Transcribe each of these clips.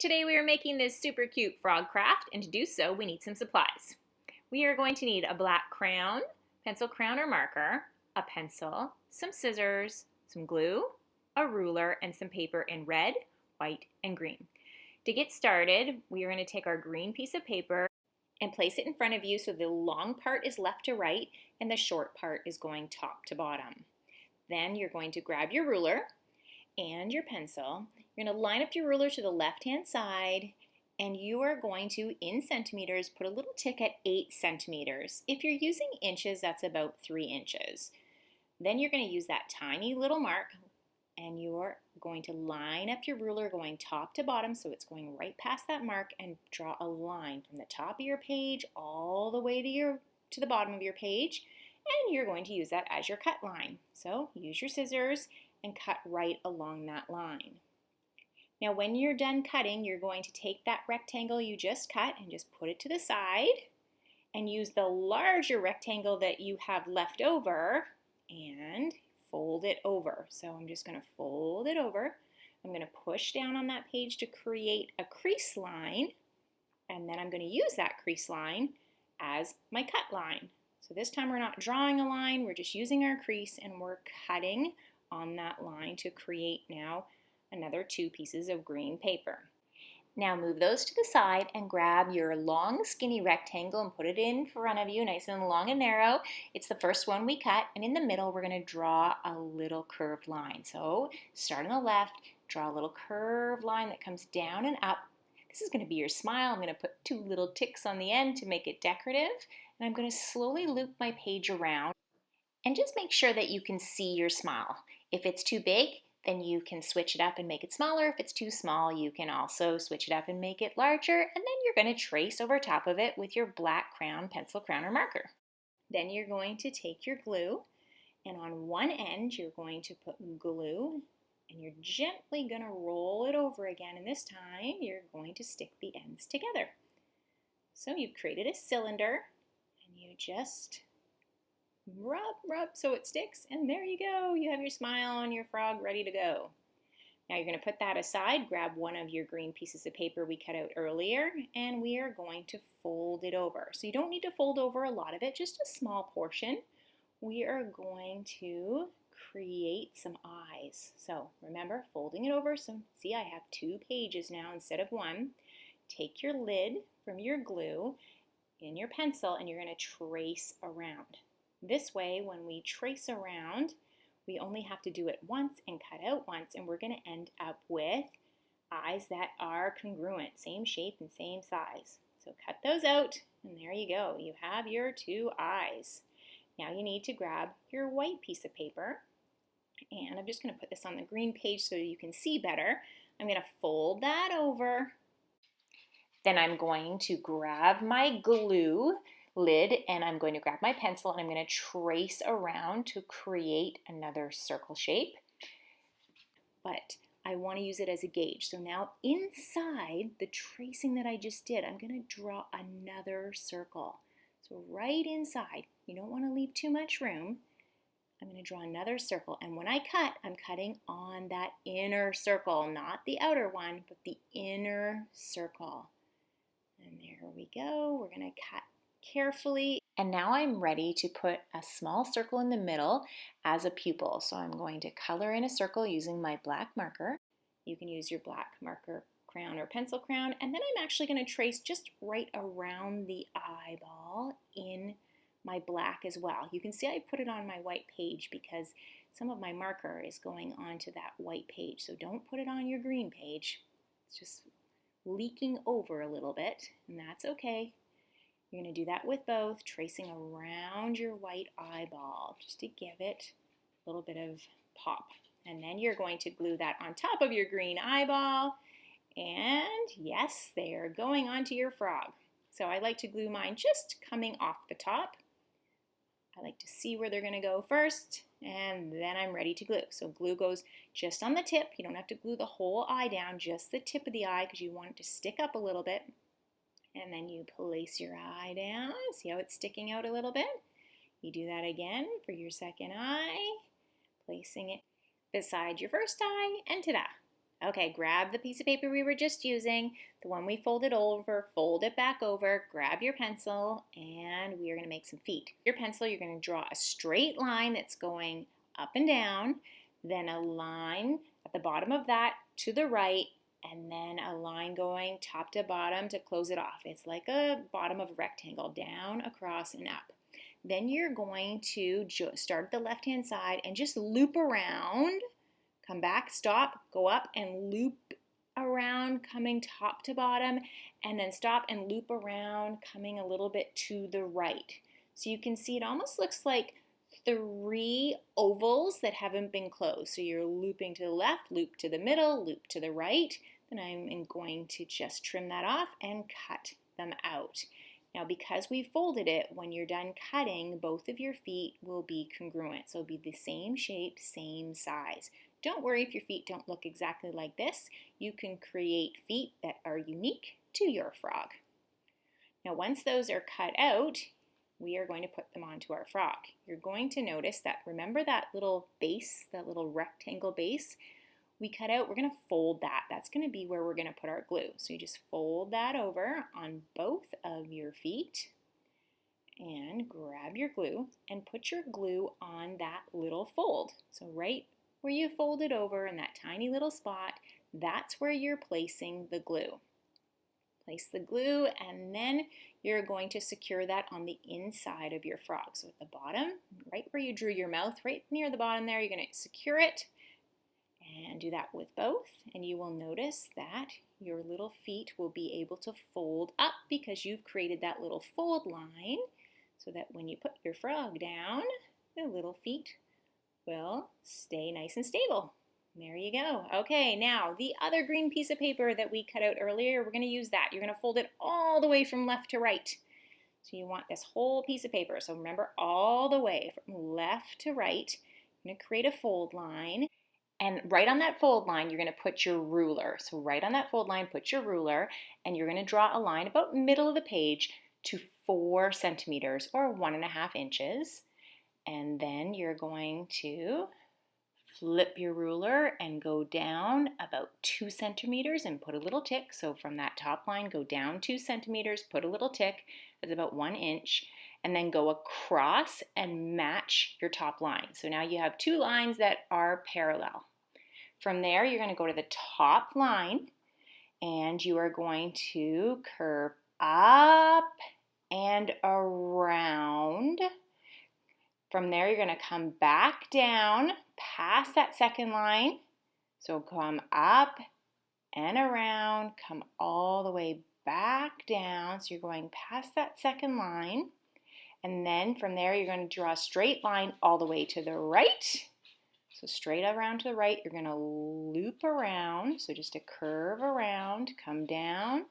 Today we are making this super cute frog craft, and to do so we need some supplies. We are going to need a black crayon, pencil crayon or marker, a pencil, some scissors, some glue, a ruler, and some paper in red, white, and green. To get started, we are going to take our green piece of paper and place it in front of you so the long part is left to right and the short part is going top to bottom. Then you're going to grab your ruler and your pencil. You're going to line up your ruler to the left-hand side, and you are going to, in centimeters, put a little tick at 8 centimeters. If you're using inches, that's about 3 inches. Then you're going to use that tiny little mark, and you're going to line up your ruler going top to bottom, so it's going right past that mark, and draw a line from the top of your page all the way to the bottom of your page, and you're going to use that as your cut line. So use your scissors and cut right along that line. Now when you're done cutting, you're going to take that rectangle you just cut and just put it to the side and use the larger rectangle that you have left over and fold it over. So I'm just going to fold it over. I'm going to push down on that page to create a crease line, and then I'm going to use that crease line as my cut line. So this time we're not drawing a line, we're just using our crease and we're cutting on that line to create now another 2 pieces of green paper. Now move those to the side and grab your long skinny rectangle and put it in front of you nice and long and narrow. It's the first one we cut, and in the middle we're going to draw a little curved line. So start on the left, draw a little curved line that comes down and up. This is going to be your smile. I'm going to put 2 little ticks on the end to make it decorative, and I'm going to slowly loop my page around. And just make sure that you can see your smile. If it's too big, then you can switch it up and make it smaller. If it's too small, you can also switch it up and make it larger. And then you're going to trace over top of it with your black crayon, pencil crayon, or marker. Then you're going to take your glue, and on one end you're going to put glue, and you're gently going to roll it over again. And this time you're going to stick the ends together. So you've created a cylinder, and you just rub so it sticks, and there you go. You have your smile on your frog ready to go. Now you're going to put that aside, grab one of your green pieces of paper we cut out earlier, and we are going to fold it over. So you don't need to fold over a lot of it, just a small portion. We are going to create some eyes. So remember, folding it over, so see I have 2 pages now instead of 1. Take your lid from your glue in your pencil, and you're going to trace around. This way, when we trace around, we only have to do it once and cut out once, and we're going to end up with eyes that are congruent, same shape and same size. So cut those out, and there you go. You have your 2 eyes. Now you need to grab your white piece of paper, and I'm just going to put this on the green page so you can see better. I'm going to fold that over. Then I'm going to grab my glue lid, and I'm going to grab my pencil, and I'm going to trace around to create another circle shape. But I want to use it as a gauge. So now inside the tracing that I just did, I'm going to draw another circle. So right inside, you don't want to leave too much room. I'm going to draw another circle, and when I cut, I'm cutting on that inner circle, not the outer one, but the inner circle. And there we go. We're going to cut carefully. And now I'm ready to put a small circle in the middle as a pupil. So I'm going to color in a circle using my black marker. You can use your black marker crayon or pencil crayon. And then I'm actually going to trace just right around the eyeball in my black as well. You can see I put it on my white page because some of my marker is going onto that white page. So don't put it on your green page. It's just leaking over a little bit, and that's okay. You're going to do that with both, tracing around your white eyeball just to give it a little bit of pop. And then you're going to glue that on top of your green eyeball, and yes, they are going onto your frog. So I like to glue mine just coming off the top. I like to see where they're going to go first, and then I'm ready to glue. So glue goes just on the tip. You don't have to glue the whole eye down, just the tip of the eye, because you want it to stick up a little bit. And then you place your eye down. See how it's sticking out a little bit? You do that again for your second eye, placing it beside your first eye, and ta-da! Okay, grab the piece of paper we were just using, the one we folded over, fold it back over, grab your pencil, and we are going to make some feet. Your pencil, you're going to draw a straight line that's going up and down, then a line at the bottom of that to the right, and then a line going top to bottom to close it off. It's like a bottom of a rectangle, down, across, and up. Then you're going to start at the left-hand side and just loop around. Come back, stop, go up and loop around, coming top to bottom, and then stop and loop around, coming a little bit to the right. So you can see it almost looks like 3 ovals that haven't been closed. So you're looping to the left, loop to the middle, loop to the right. Then I'm going to just trim that off and cut them out. Now, because we folded it, when you're done cutting, both of your feet will be congruent. So it'll be the same shape, same size. Don't worry if your feet don't look exactly like this. You can create feet that are unique to your frog. Now, once those are cut out, we are going to put them onto our frog. You're going to notice that, remember that little base, that little rectangle base we cut out? We're going to fold that. That's going to be where we're going to put our glue. So you just fold that over on both of your feet and grab your glue and put your glue on that little fold. So right where you fold it over in that tiny little spot, that's where you're placing the glue. Place the glue, and then you're going to secure that on the inside of your frog. So at the bottom, right where you drew your mouth, right near the bottom there, you're going to secure it. And do that with both, and you will notice that your little feet will be able to fold up because you've created that little fold line, so that when you put your frog down, the little feet will stay nice and stable. There you go. Okay, now the other green piece of paper that we cut out earlier, we're going to use that. You're going to fold it all the way from left to right. So you want this whole piece of paper. So remember, all the way from left to right, you're going to create a fold line. And right on that fold line, you're going to put your ruler. So right on that fold line, put your ruler, and you're going to draw a line about middle of the page to 4 centimeters or 1.5 inches. And then you're going to flip your ruler and go down about 2 centimeters and put a little tick. So from that top line, go down 2 centimeters, put a little tick. That's about 1 inch. And then go across and match your top line. So now you have 2 lines that are parallel. From there, you're going to go to the top line, and you are going to curve up and around. From there, you're going to come back down past that second line. So come up and around, come all the way back down. So you're going past that second line. And then from there, you're going to draw a straight line all the way to the right. So straight around to the right, you're going to loop around. So just a curve around, come down,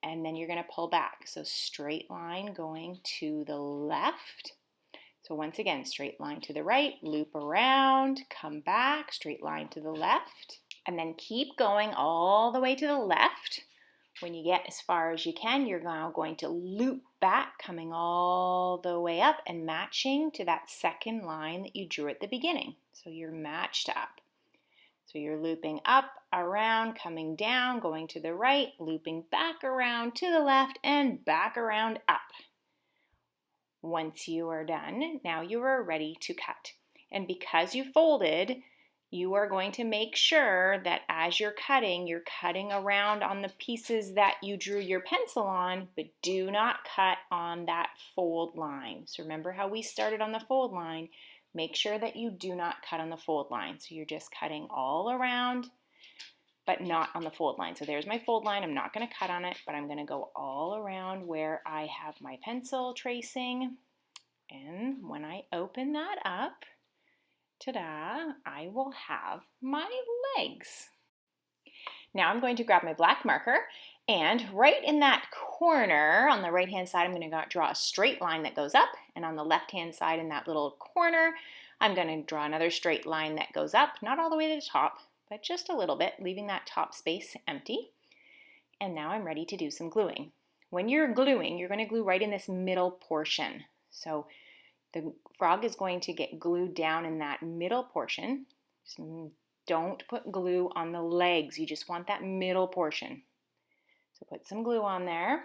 and then you're going to pull back. So straight line going to the left. So once again, straight line to the right, loop around, come back, straight line to the left, and then keep going all the way to the left. When you get as far as you can, you're now going to loop back, coming all the way up and matching to that second line that you drew at the beginning. So you're matched up. So you're looping up, around, coming down, going to the right, looping back around to the left, and back around up. Once you are done, now you are ready to cut. And because you folded, you are going to make sure that as you're cutting around on the pieces that you drew your pencil on, but do not cut on that fold line. So remember how we started on the fold line. Make sure that you do not cut on the fold line. So you're just cutting all around, but not on the fold line. So there's my fold line. I'm not going to cut on it, but I'm going to go all around where I have my pencil tracing. And when I open that up, ta-da, I will have my legs. Now I'm going to grab my black marker, and right in that corner on the right hand side, I'm going to draw a straight line that goes up, and on the left hand side in that little corner, I'm going to draw another straight line that goes up, not all the way to the top, but just a little bit, leaving that top space empty. And now I'm ready to do some gluing. When you're gluing, you're going to glue right in this middle portion. So the frog is going to get glued down in that middle portion. Just Don't put glue on the legs. You just want that middle portion. So put some glue on there.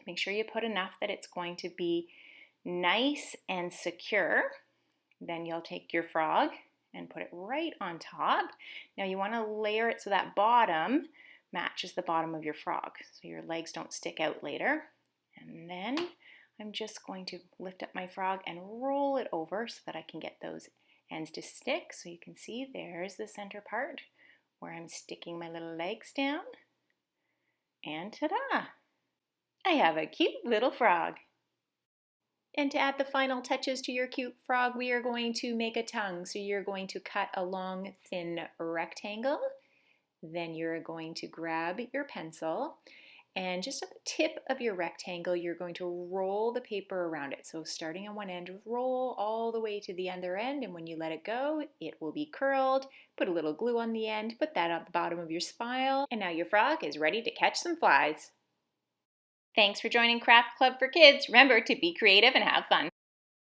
Make sure you put enough that it's going to be nice and secure. Then you'll take your frog and put it right on top. Now you want to layer it so that bottom matches the bottom of your frog so your legs don't stick out later. And then I'm just going to lift up my frog and roll it over so that I can get those ends to stick. So you can see there's the center part where I'm sticking my little legs down. And ta-da! I have a cute little frog. And to add the final touches to your cute frog, we are going to make a tongue. So you're going to cut a long, thin rectangle. Then you're going to grab your pencil, and just at the tip of your rectangle, you're going to roll the paper around it. So starting on one end, roll all the way to the other end, and when you let it go, it will be curled. Put a little glue on the end, put that at the bottom of your smile, and now your frog is ready to catch some flies. Thanks for joining Craft Club for Kids. Remember to be creative and have fun.